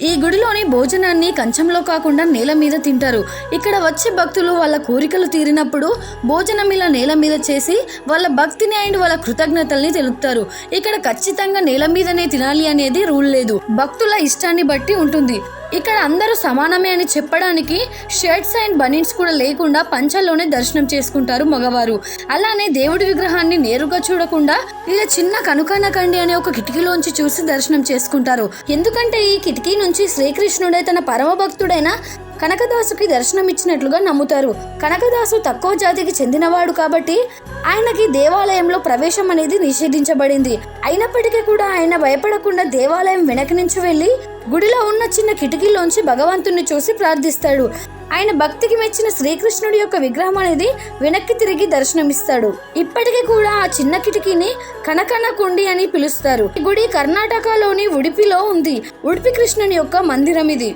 ఈ గుడిలోని భోజనాన్ని కంచంలో కాకుండా నేల మీద తింటారు. ఇక్కడ వచ్చే భక్తులు వాళ్ళ కోరికలు తీరినప్పుడు భోజనం ఇలా నేల మీద చేసి వాళ్ళ భక్తిని అండ్ వాళ్ళ కృతజ్ఞతల్ని తెలుపుతారు. ఇక్కడ ఖచ్చితంగా నేల మీదనే తినాలి అనేది రూల్ లేదు, భక్తుల ఇష్టాన్ని బట్టి ఉంటుంది. ఇక్కడ అందరూ సమానమే అని చెప్పడానికి షర్ట్స్ అండ్ బనీన్స్ కూడా లేకుండా పంచల్లోనే దర్శనం చేసుకుంటారు మగవారు. అలానే దేవుడి విగ్రహాన్ని నేరుగా చూడకుండా ఇలా చిన్న కనుకనకండి అనే ఒక కిటికీలోంచి చూసి దర్శనం చేసుకుంటారు. ఎందుకంటే ఈ కిటికీ నుంచి శ్రీకృష్ణుడే తన పరమ భక్తుడైన కనకదాసుకి దర్శనం ఇచ్చినట్లుగా నమ్ముతారు. కనకదాసు తక్కువ జాతికి చెందినవాడు కాబట్టి ఆయనకి దేవాలయంలో ప్రవేశం అనేది నిషేధించబడింది. అయినప్పటికీ కూడా ఆయన భయపడకుండా దేవాలయం వెనక నుంచి వెళ్లి గుడిలో ఉన్న చిన్న కిటికీలోంచి భగవంతుణ్ణి చూసి ప్రార్థిస్తాడు. ఆయన భక్తికి మెచ్చిన శ్రీకృష్ణుడి యొక్క విగ్రహం అనేది వెనక్కి తిరిగి దర్శనమిస్తాడు. ఇప్పటికీ కూడా ఆ చిన్న కిటికీని కనకన కుండి అని పిలుస్తారు. ఈ గుడి కర్ణాటకలోని ఉడిపిలో ఉంది. ఉడిపి కృష్ణుని యొక్క మందిరం ఇది.